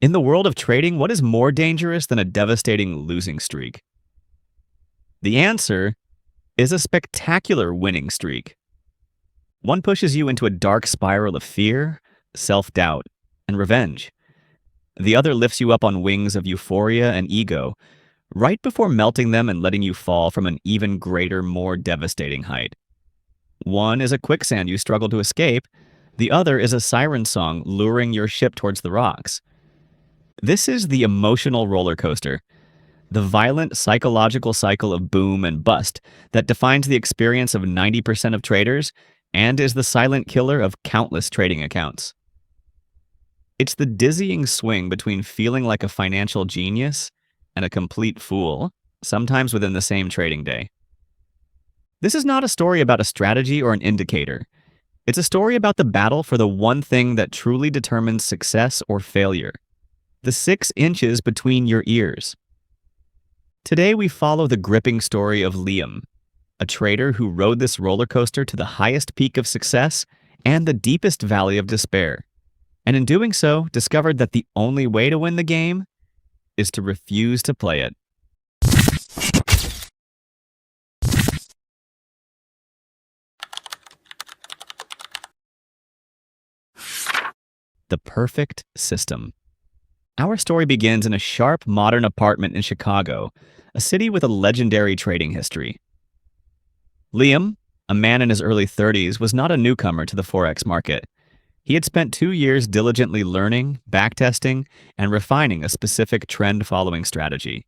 In the world of trading, what is more dangerous than a devastating losing streak? The answer is a spectacular winning streak. One pushes you into a dark spiral of fear, self-doubt, and revenge. The other lifts you up on wings of euphoria and ego, right before melting them and letting you fall from an even greater, more devastating height. One is a quicksand you struggle to escape. The other is a siren song luring your ship towards the rocks. This is the emotional roller coaster, the violent psychological cycle of boom and bust that defines the experience of 90% of traders and is the silent killer of countless trading accounts. It's the dizzying swing between feeling like a financial genius and a complete fool, sometimes within the same trading day. This is not a story about a strategy or an indicator. It's a story about the battle for the one thing that truly determines success or failure: the 6 inches between your ears. Today we follow the gripping story of Liam, a trader who rode this roller coaster to the highest peak of success and the deepest valley of despair, and in doing so discovered that the only way to win the game is to refuse to play it. The perfect system. Our story begins in a sharp, modern apartment in Chicago, a city with a legendary trading history. Liam, a man in his early 30s, was not a newcomer to the Forex market. He had spent 2 years diligently learning, backtesting, and refining a specific trend-following strategy.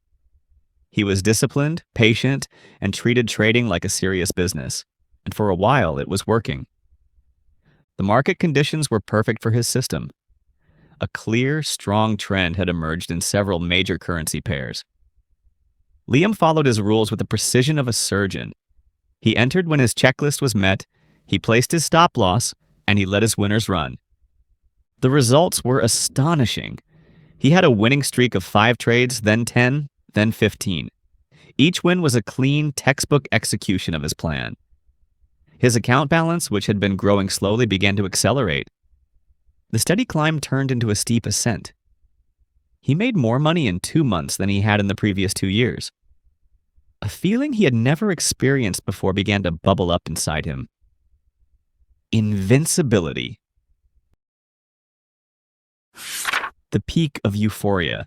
He was disciplined, patient, and treated trading like a serious business, and for a while it was working. The market conditions were perfect for his system. A clear, strong trend had emerged in several major currency pairs. Liam followed his rules with the precision of a surgeon. He entered when his checklist was met, he placed his stop loss, and he let his winners run. The results were astonishing. He had a winning streak of 5 trades, then 10, then 15. Each win was a clean, textbook execution of his plan. His account balance, which had been growing slowly, began to accelerate. The steady climb turned into a steep ascent. He made more money in 2 months than he had in the previous 2 years. A feeling he had never experienced before began to bubble up inside him. Invincibility. The peak of euphoria.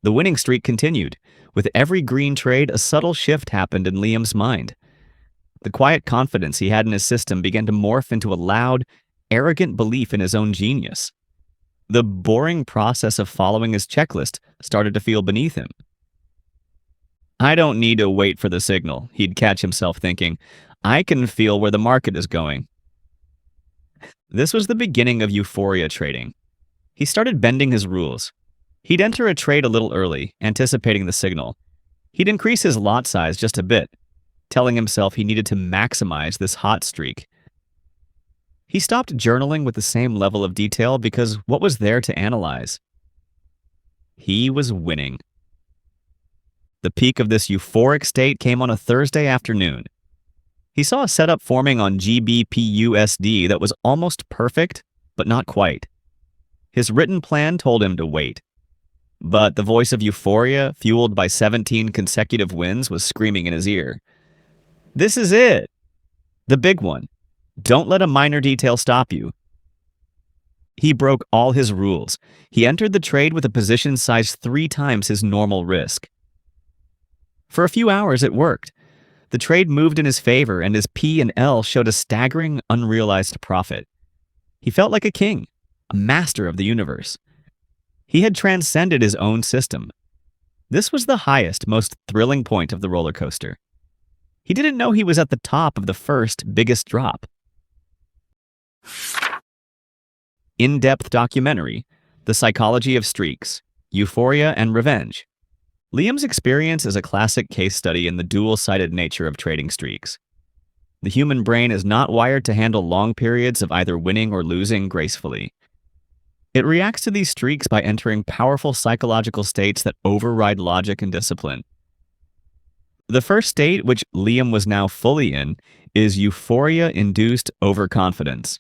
The winning streak continued. With every green trade, a subtle shift happened in Liam's mind. The quiet confidence he had in his system began to morph into a loud, arrogant belief in his own genius. The boring process of following his checklist started to feel beneath him. "I don't need to wait for the signal," he'd catch himself thinking. "I can feel where the market is going." This was the beginning of euphoria trading. He started bending his rules. He'd enter a trade a little early, anticipating the signal. He'd increase his lot size just a bit, telling himself he needed to maximize this hot streak. He stopped journaling with the same level of detail because what was there to analyze? He was winning. The peak of this euphoric state came on a Thursday afternoon. He saw a setup forming on GBPUSD that was almost perfect, but not quite. His written plan told him to wait. But the voice of euphoria, fueled by 17 consecutive wins, was screaming in his ear. "This is it! The big one. Don't let a minor detail stop you." He broke all his rules. He entered the trade with a position size 3 times his normal risk. For a few hours it worked. The trade moved in his favor and his P and L showed a staggering, unrealized profit. He felt like a king, a master of the universe. He had transcended his own system. This was the highest, most thrilling point of the roller coaster. He didn't know he was at the top of the first, biggest drop. In-depth documentary, The Psychology of Streaks, Euphoria and Revenge. Liam's experience is a classic case study in the dual-sided nature of trading streaks. The human brain is not wired to handle long periods of either winning or losing gracefully. It reacts to these streaks by entering powerful psychological states that override logic and discipline. The first state, which Liam was now fully in, is euphoria-induced overconfidence.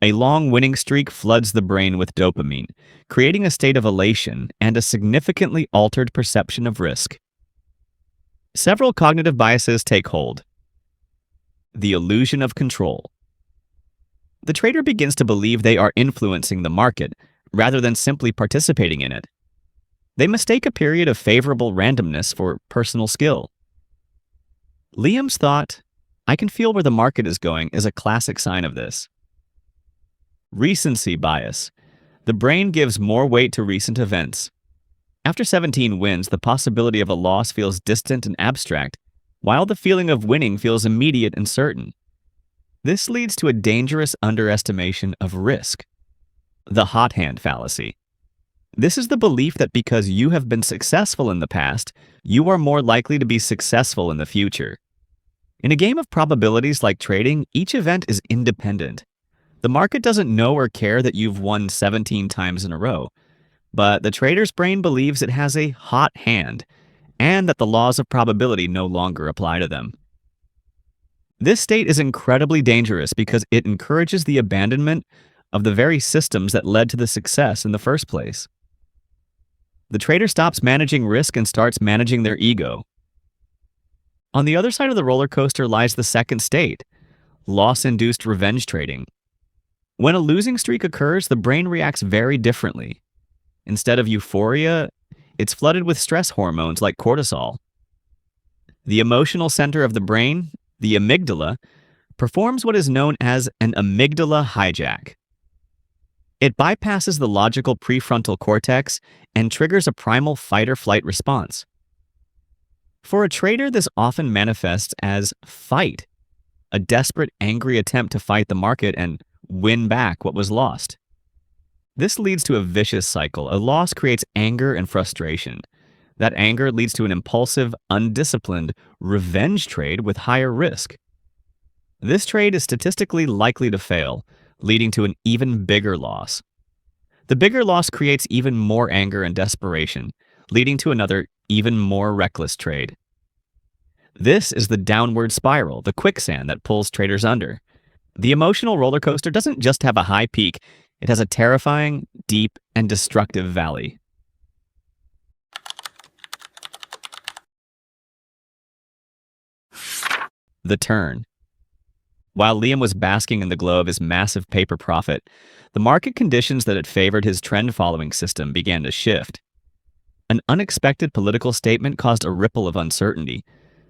A long winning streak floods the brain with dopamine, creating a state of elation and a significantly altered perception of risk. Several cognitive biases take hold. The illusion of control. The trader begins to believe they are influencing the market rather than simply participating in it. They mistake a period of favorable randomness for personal skill. Liam's thought, "I can feel where the market is going," is a classic sign of this. Recency bias. The brain gives more weight to recent events. After 17 wins, the possibility of a loss feels distant and abstract, while the feeling of winning feels immediate and certain. This leads to a dangerous underestimation of risk. The Hot-Hand Fallacy. This is the belief that because you have been successful in the past, you are more likely to be successful in the future. In a game of probabilities like trading, each event is independent. The market doesn't know or care that you've won 17 times in a row, but the trader's brain believes it has a hot hand and that the laws of probability no longer apply to them. This state is incredibly dangerous because it encourages the abandonment of the very systems that led to the success in the first place. The trader stops managing risk and starts managing their ego. On the other side of the roller coaster lies the second state, loss-induced revenge trading. When a losing streak occurs, the brain reacts very differently. Instead of euphoria, it's flooded with stress hormones like cortisol. The emotional center of the brain, the amygdala, performs what is known as an amygdala hijack. It bypasses the logical prefrontal cortex and triggers a primal fight-or-flight response. For a trader, this often manifests as fight, a desperate, angry attempt to fight the market and win back what was lost. This leads to a vicious cycle. A loss creates anger and frustration. That anger leads to an impulsive, undisciplined revenge trade with higher risk. This trade is statistically likely to fail, leading to an even bigger loss. The bigger loss creates even more anger and desperation, leading to another, even more reckless trade. This is the downward spiral, the quicksand that pulls traders under. The emotional roller coaster doesn't just have a high peak, it has a terrifying, deep, and destructive valley. The turn. While Liam was basking in the glow of his massive paper profit, the market conditions that had favored his trend-following system began to shift. An unexpected political statement caused a ripple of uncertainty.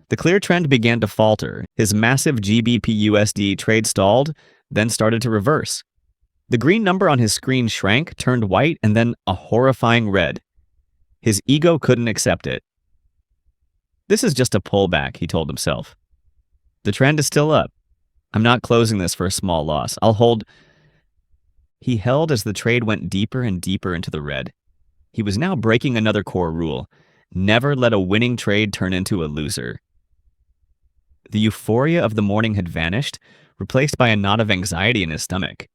The clear trend began to falter. His massive GBP/USD trade stalled, then started to reverse. The green number on his screen shrank, turned white, and then a horrifying red. His ego couldn't accept it. "This is just a pullback," he told himself. "The trend is still up. I'm not closing this for a small loss. I'll hold." He held as the trade went deeper and deeper into the red. He was now breaking another core rule: never let a winning trade turn into a loser. The euphoria of the morning had vanished, replaced by a knot of anxiety in his stomach.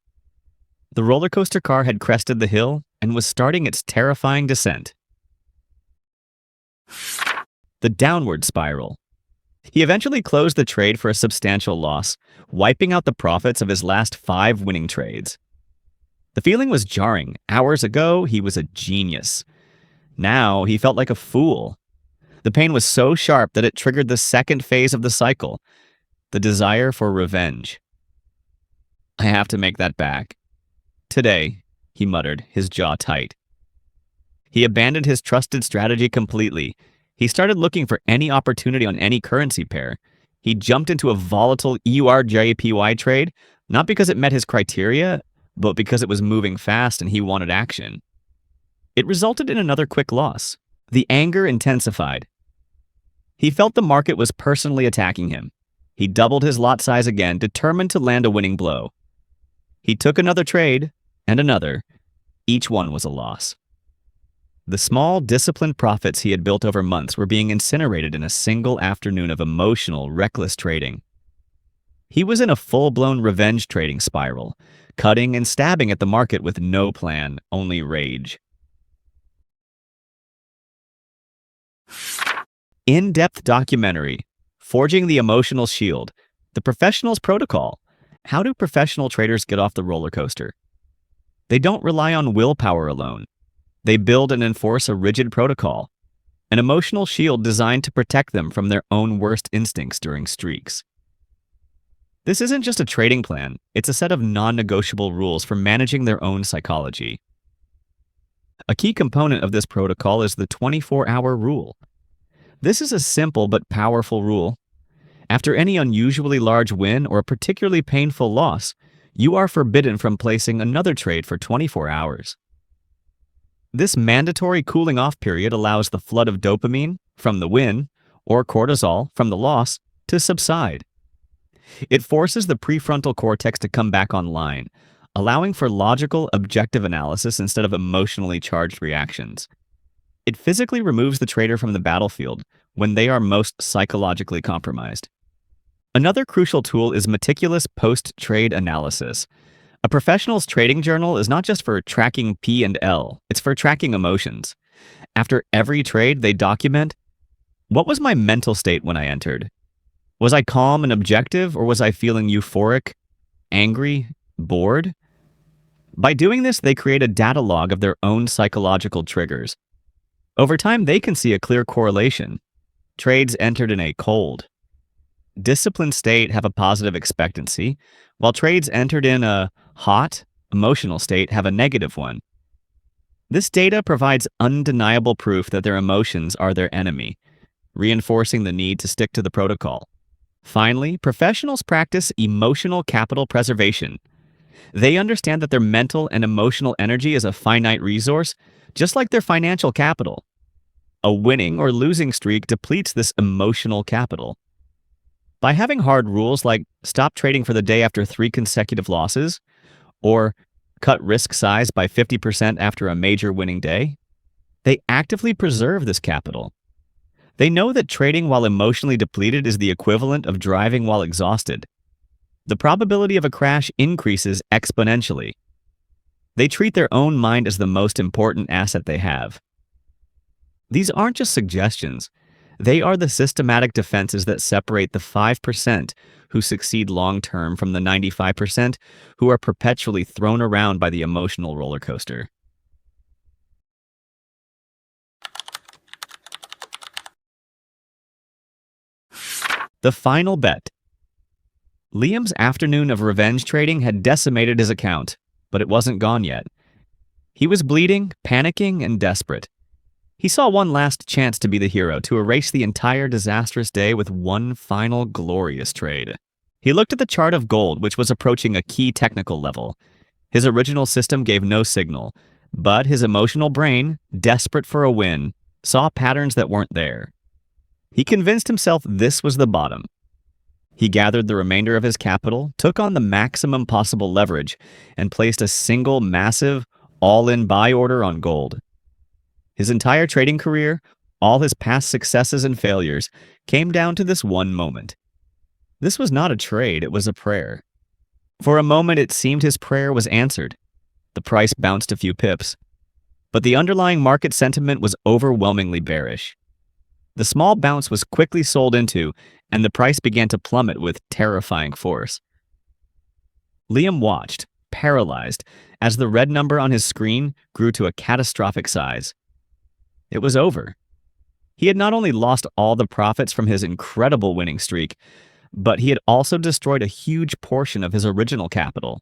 The roller coaster car had crested the hill and was starting its terrifying descent. The downward spiral. He eventually closed the trade for a substantial loss, wiping out the profits of his last 5 winning trades. The feeling was jarring. Hours ago, he was a genius. Now, he felt like a fool. The pain was so sharp that it triggered the second phase of the cycle, the desire for revenge. "I have to make that back. Today," he muttered, his jaw tight. He abandoned his trusted strategy completely. He started looking for any opportunity on any currency pair. He jumped into a volatile EUR-JPY trade, not because it met his criteria, but because it was moving fast and he wanted action. It resulted in another quick loss. The anger intensified. He felt the market was personally attacking him. He doubled his lot size again, determined to land a winning blow. He took another trade, and another. Each one was a loss. The small, disciplined profits he had built over months were being incinerated in a single afternoon of emotional, reckless trading. He was in a full-blown revenge trading spiral, cutting and stabbing at the market with no plan, only rage. In-depth documentary, Forging the Emotional Shield, The Professional's Protocol, How do professional traders get off the roller coaster? They don't rely on willpower alone. They build and enforce a rigid protocol, an emotional shield designed to protect them from their own worst instincts during streaks. This isn't just a trading plan, it's a set of non-negotiable rules for managing their own psychology. A key component of this protocol is the 24-hour rule. This is a simple but powerful rule. After any unusually large win or a particularly painful loss, you are forbidden from placing another trade for 24 hours. This mandatory cooling-off period allows the flood of dopamine from the win or cortisol from the loss to subside. It forces the prefrontal cortex to come back online, allowing for logical, objective analysis instead of emotionally charged reactions. It physically removes the trader from the battlefield when they are most psychologically compromised. Another crucial tool is meticulous post-trade analysis. A professional's trading journal is not just for tracking P and L, it's for tracking emotions. After every trade, they document, what was my mental state when I entered? Was I calm and objective, or was I feeling euphoric, angry, bored? By doing this, they create a data log of their own psychological triggers. Over time, they can see a clear correlation. Trades entered in a cold, disciplined state have a positive expectancy, while trades entered in a hot, emotional state have a negative one. This data provides undeniable proof that their emotions are their enemy, reinforcing the need to stick to the protocol. Finally, professionals practice emotional capital preservation. They understand that their mental and emotional energy is a finite resource, just like their financial capital. A winning or losing streak depletes this emotional capital. By having hard rules like stop trading for the day after 3 consecutive losses, or cut risk size by 50% after a major winning day, they actively preserve this capital. They know that trading while emotionally depleted is the equivalent of driving while exhausted. The probability of a crash increases exponentially. They treat their own mind as the most important asset they have. These aren't just suggestions. They are the systematic defenses that separate the 5% who succeed long-term from the 95% who are perpetually thrown around by the emotional roller coaster. The final bet. Liam's afternoon of revenge trading had decimated his account, but it wasn't gone yet. He was bleeding, panicking, and desperate. He saw one last chance to be the hero, to erase the entire disastrous day with one final glorious trade. He looked at the chart of gold, which was approaching a key technical level. His original system gave no signal, but his emotional brain, desperate for a win, saw patterns that weren't there. He convinced himself this was the bottom. He gathered the remainder of his capital, took on the maximum possible leverage, and placed a single massive, all-in buy order on gold. His entire trading career, all his past successes and failures, came down to this one moment. This was not a trade, it was a prayer. For a moment, it seemed his prayer was answered. The price bounced a few pips. But the underlying market sentiment was overwhelmingly bearish. The small bounce was quickly sold into, and the price began to plummet with terrifying force. Liam watched, paralyzed, as the red number on his screen grew to a catastrophic size. It was over. He had not only lost all the profits from his incredible winning streak, but he had also destroyed a huge portion of his original capital.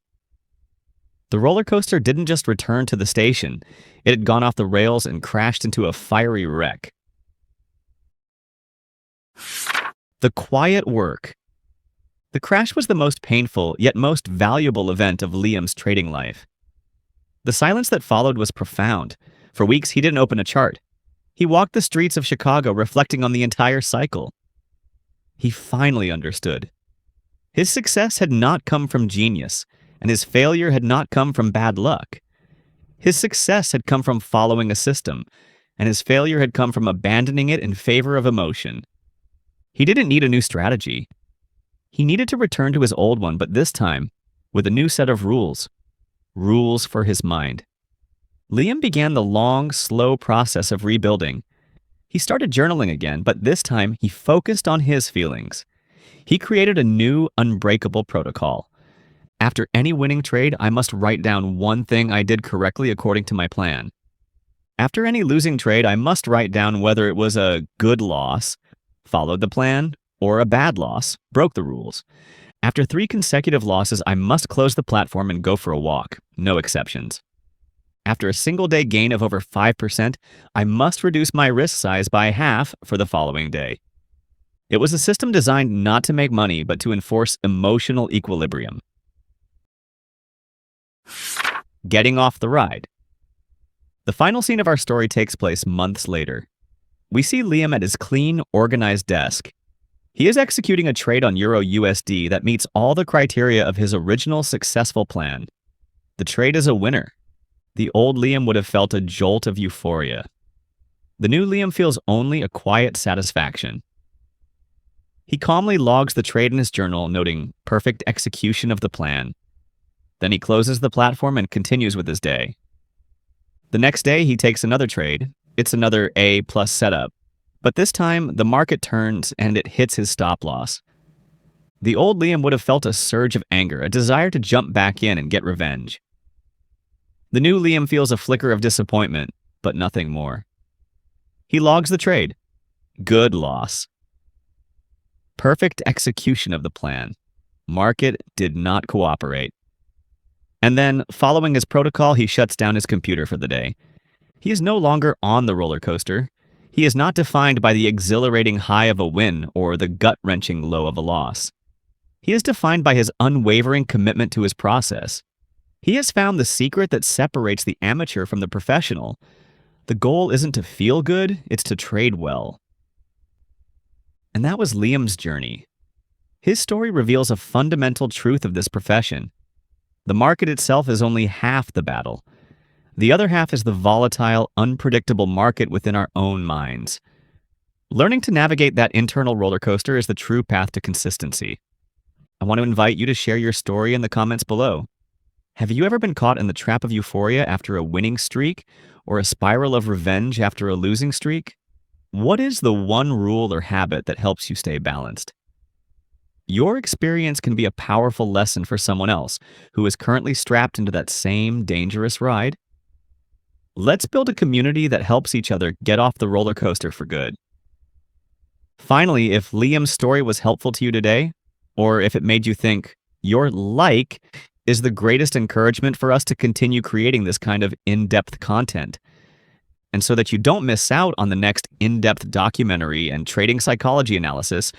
The roller coaster didn't just return to the station, it had gone off the rails and crashed into a fiery wreck. The quiet work. The crash was the most painful, yet most valuable event of Liam's trading life. The silence that followed was profound. For weeks, he didn't open a chart. He walked the streets of Chicago reflecting on the entire cycle. He finally understood. His success had not come from genius, and his failure had not come from bad luck. His success had come from following a system, and his failure had come from abandoning it in favor of emotion. He didn't need a new strategy. He needed to return to his old one, but this time, with a new set of rules. Rules for his mind. Liam began the long, slow process of rebuilding. He started journaling again, but this time he focused on his feelings. He created a new, unbreakable protocol. After any winning trade, I must write down one thing I did correctly according to my plan. After any losing trade, I must write down whether it was a good loss, followed the plan, or a bad loss, broke the rules. After 3 consecutive losses, I must close the platform and go for a walk, no exceptions. After a single day gain of over 5%, I must reduce my risk size by half for the following day. It was a system designed not to make money, but to enforce emotional equilibrium. Getting off the ride. The final scene of our story takes place months later. We see Liam at his clean, organized desk. He is executing a trade on Euro USD that meets all the criteria of his original successful plan. The trade is a winner. The old Liam would have felt a jolt of euphoria. The new Liam feels only a quiet satisfaction. He calmly logs the trade in his journal, noting perfect execution of the plan. Then he closes the platform and continues with his day. The next day, he takes another trade. It's another A+ setup. But this time, the market turns and it hits his stop loss. The old Liam would have felt a surge of anger, a desire to jump back in and get revenge. The new Liam feels a flicker of disappointment, but nothing more. He logs the trade. Good loss. Perfect execution of the plan. Market did not cooperate. And then, following his protocol, he shuts down his computer for the day. He is no longer on the roller coaster. He is not defined by the exhilarating high of a win or the gut-wrenching low of a loss. He is defined by his unwavering commitment to his process. He has found the secret that separates the amateur from the professional. The goal isn't to feel good, it's to trade well. And that was Liam's journey. His story reveals a fundamental truth of this profession. The market itself is only half the battle. The other half is the volatile, unpredictable market within our own minds. Learning to navigate that internal roller coaster is the true path to consistency. I want to invite you to share your story in the comments below. Have you ever been caught in the trap of euphoria after a winning streak, or a spiral of revenge after a losing streak? What is the one rule or habit that helps you stay balanced? Your experience can be a powerful lesson for someone else who is currently strapped into that same dangerous ride. Let's build a community that helps each other get off the roller coaster for good. Finally, if Liam's story was helpful to you today, or if it made you think, your like is the greatest encouragement for us to continue creating this kind of in-depth content. And so that you don't miss out on the next in-depth documentary and trading psychology analysis,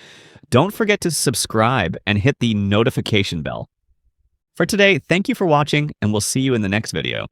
don't forget to subscribe and hit the notification bell. For today, thank you for watching, and we'll see you in the next video.